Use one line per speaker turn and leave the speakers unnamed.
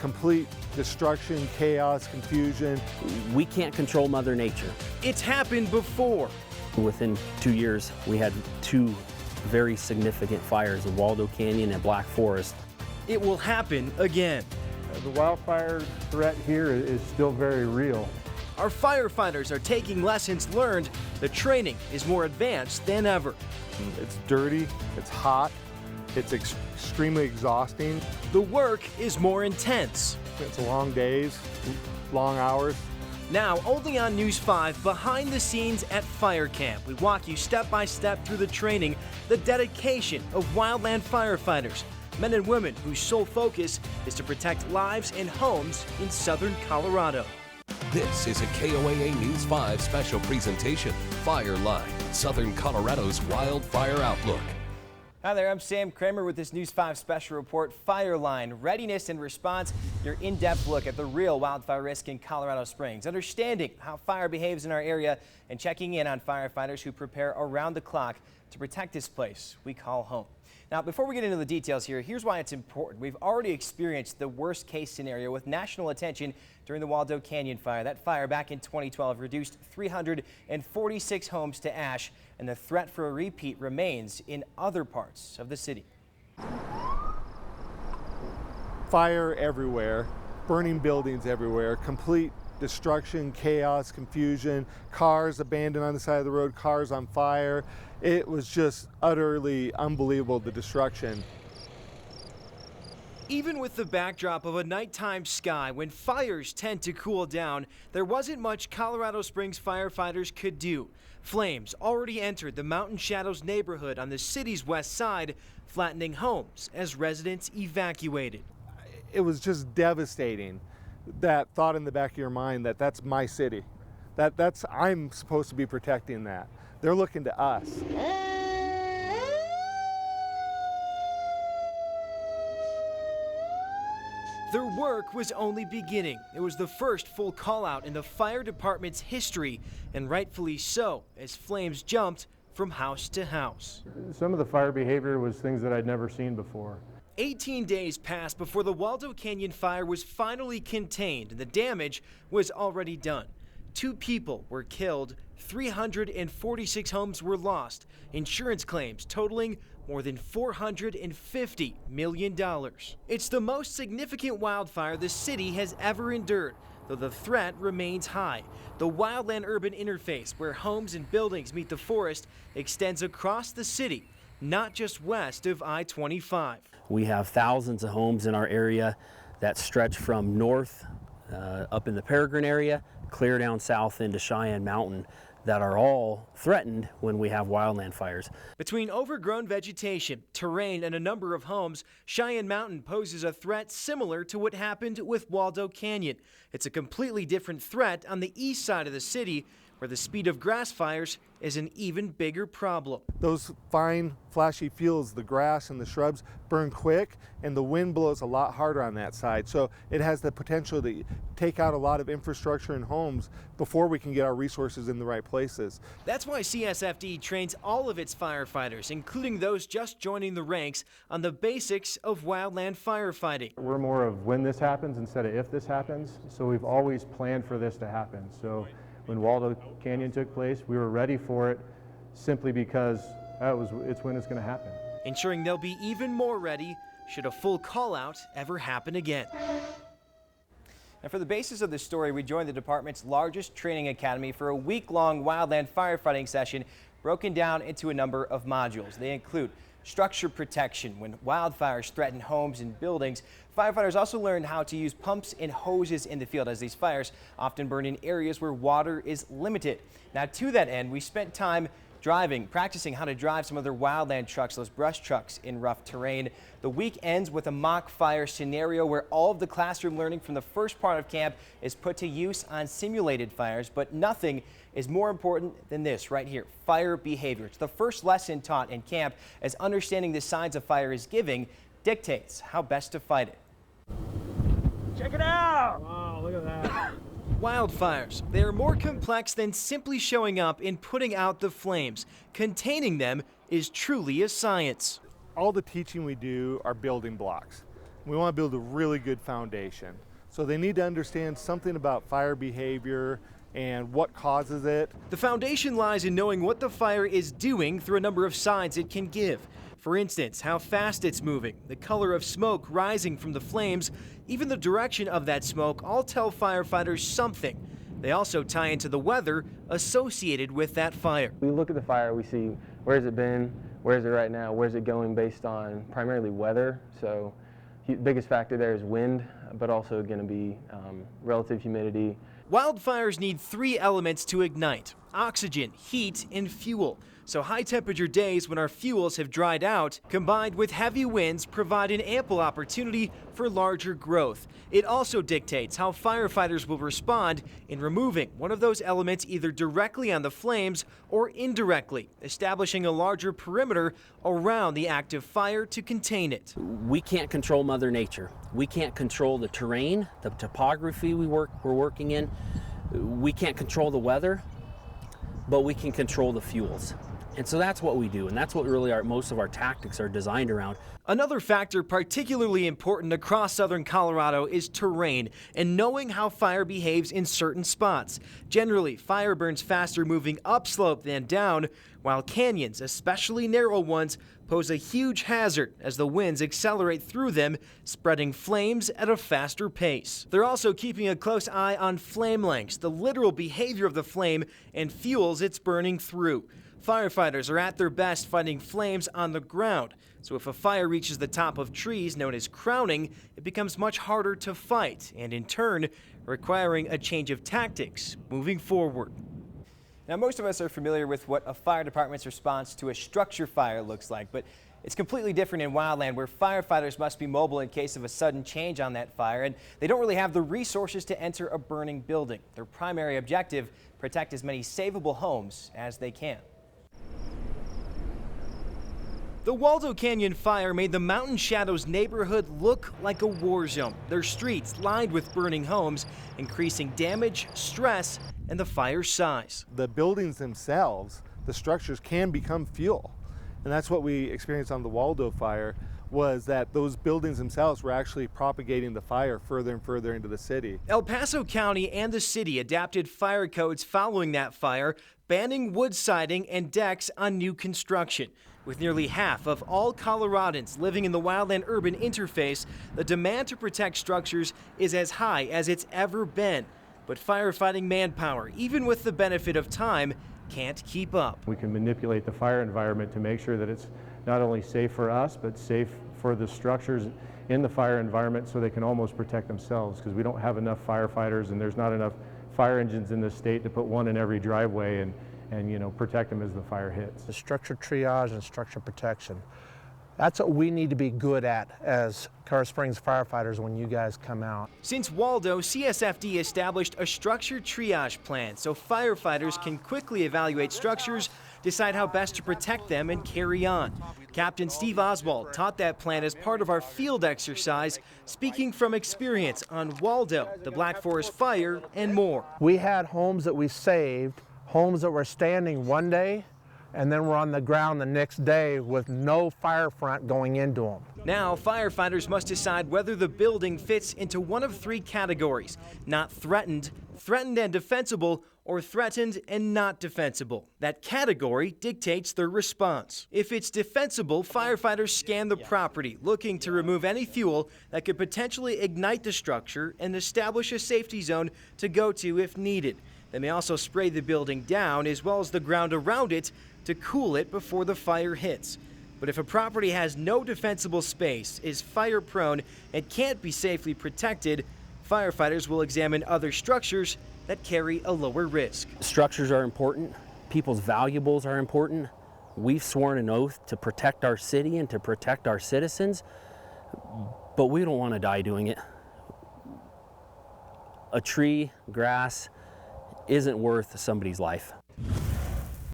complete destruction, chaos, confusion.
We can't control Mother Nature.
It's happened before.
Within 2 years, we had 2 very significant fires in Waldo Canyon and Black Forest.
It will happen again.
The wildfire threat here is still very real.
Our firefighters are taking lessons learned. The training is more advanced than ever.
It's dirty, it's hot, it's extremely exhausting.
The work is more intense.
It's long days, long hours.
Now, only on News 5, behind the scenes at fire camp, we walk you step by step through the training, the dedication of wildland firefighters, men and women whose sole focus is to protect lives and homes in southern Colorado.
This is a KOAA News 5 special presentation, Fireline, Southern Colorado's Wildfire Outlook.
Hi there, I'm Sam Kraemer with this News 5 special report, Fireline, Readiness and Response, your in-depth look at the real wildfire risk in Colorado Springs, understanding how fire behaves in our area and checking in on firefighters who prepare around the clock to protect this place we call home. Now, before we get into the details here, here's why it's important. We've already experienced the worst case scenario with national attention during the Waldo Canyon fire. That fire back in 2012 reduced 346 homes to ash, and the threat for a repeat remains in other parts of the city.
Fire everywhere, burning buildings everywhere, complete destruction, chaos, confusion, cars abandoned on the side of the road, cars on fire. It was just utterly unbelievable, the destruction.
Even with the backdrop of a nighttime sky, when fires tend to cool down, there wasn't much Colorado Springs firefighters could do. Flames already entered the Mountain Shadows neighborhood on the city's west side, flattening homes as residents evacuated.
It was just devastating. That thought in the back of your mind that that's my city. I'm supposed to be protecting that. They're looking to us.
Their work was only beginning. It was the first full call-out in the fire department's history, and rightfully so, as flames jumped from house to house.
Some of the fire behavior was things that I'd never seen before.
18 days passed before the Waldo Canyon fire was finally contained, and the damage was already done. 2 people were killed, 346 homes were lost, insurance claims totaling more than $450 million. It's the most significant wildfire the city has ever endured, though the threat remains high. The wildland-urban interface, where homes and buildings meet the forest, extends across the city, not just west of I-25.
We have thousands of homes in our area that stretch from north up in the Peregrine area, clear down south into Cheyenne Mountain, that are all threatened when we have wildland fires.
Between overgrown vegetation, terrain, and a number of homes, Cheyenne Mountain poses a threat similar to what happened with Waldo Canyon. It's a completely different threat on the east side of the city, where the speed of grass fires is an even bigger problem.
Those fine, flashy fields, the grass and the shrubs burn quick, and the wind blows a lot harder on that side. So it has the potential to take out a lot of infrastructure and homes before we can get our resources in the right places.
That's why CSFD trains all of its firefighters, including those just joining the ranks, on the basics of wildland firefighting.
We're more of when this happens instead of if this happens, so we've always planned for this to happen. So when Waldo Canyon took place, we were ready for it simply because it's when it's going to happen.
Ensuring they'll be even more ready should a full call-out ever happen again.
And for the basis of this story, we joined the department's largest training academy for a week-long wildland firefighting session broken down into a number of modules. They include structure protection when wildfires threaten homes and buildings. Firefighters also learned how to use pumps and hoses in the field, as these fires often burn in areas where water is limited. Now, to that end, we spent time practicing how to drive some of their wildland trucks, those brush trucks, in rough terrain. The week ends with a mock fire scenario where all of the classroom learning from the first part of camp is put to use on simulated fires, but nothing is more important than this right here, fire behavior. It's the first lesson taught in camp, as understanding the signs a fire is giving dictates how best to fight it.
Check it out! Wow, look at that.
Wildfires, they are more complex than simply showing up and putting out the flames. Containing them is truly a science.
All the teaching we do are building blocks. We want to build a really good foundation. So they need to understand something about fire behavior and what causes it.
The foundation lies in knowing what the fire is doing through a number of signs it can give. For instance, how fast it's moving, the color of smoke rising from the flames, even the direction of that smoke all tell firefighters something. They also tie into the weather associated with that fire.
We look at the fire, we see where has it been, where is it right now, where is it going based on primarily weather. So the biggest factor there is wind, but also going to be relative humidity.
Wildfires need 3 elements to ignite: oxygen, heat, and fuel. So high temperature days when our fuels have dried out, combined with heavy winds, provide an ample opportunity for larger growth. It also dictates how firefighters will respond in removing one of those elements either directly on the flames or indirectly, establishing a larger perimeter around the active fire to contain it.
We can't control Mother Nature. We can't control the terrain, the topography we're working in. We can't control the weather, but we can control the fuels. And so that's what we do, and that's what really most of our tactics are designed around.
Another factor particularly important across southern Colorado is terrain and knowing how fire behaves in certain spots. Generally, fire burns faster moving upslope than down, while canyons, especially narrow ones, pose a huge hazard as the winds accelerate through them, spreading flames at a faster pace. They're also keeping a close eye on flame lengths, the literal behavior of the flame, and fuels it's burning through. Firefighters are at their best fighting flames on the ground, so if a fire reaches the top of trees known as crowning, it becomes much harder to fight, and in turn, requiring a change of tactics moving forward.
Now, most of us are familiar with what a fire department's response to a structure fire looks like, but it's completely different in wildland, where firefighters must be mobile in case of a sudden change on that fire, and they don't really have the resources to enter a burning building. Their primary objective: protect as many savable homes as they can. The Waldo Canyon fire made the Mountain Shadows neighborhood look like a war zone. Their streets lined with burning homes, increasing damage, stress, and the fire's size.
The buildings themselves, the structures, can become fuel. And that's what we experienced on the Waldo fire, was that those buildings themselves were actually propagating the fire further and further into the city.
El Paso County and the city adapted fire codes following that fire, banning wood siding and decks on new construction. With nearly half of all Coloradans living in the wildland-urban interface, the demand to protect structures is as high as it's ever been. But firefighting manpower, even with the benefit of time, can't keep up.
We can manipulate the fire environment to make sure that it's not only safe for us, but safe for the structures in the fire environment, so they can almost protect themselves, because we don't have enough firefighters and there's not enough fire engines in this state to put one in every driveway and protect them as the fire hits.
The structure triage and structure protection. That's what we need to be good at as Colorado Springs firefighters when you guys come out.
Since Waldo, CSFD established a structure triage plan so firefighters can quickly evaluate structures, decide how best to protect them, and carry on. Captain Steve Oswald taught that plan as part of our field exercise, speaking from experience on Waldo, the Black Forest fire, and more.
We had homes that we saved, homes that were standing one day, and then we're on the ground the next day with no fire front going into them.
Now, firefighters must decide whether the building fits into one of 3 categories: not threatened, threatened and defensible, or threatened and not defensible. That category dictates their response. If it's defensible, firefighters scan the property, looking to remove any fuel that could potentially ignite the structure and establish a safety zone to go to if needed. They may also spray the building down as well as the ground around it to cool it before the fire hits. But if a property has no defensible space, is fire prone, and can't be safely protected, firefighters will examine other structures that carry a lower risk.
Structures are important. People's valuables are important. We've sworn an oath to protect our city and to protect our citizens, but we don't want to die doing it. A tree, grass, isn't worth somebody's life.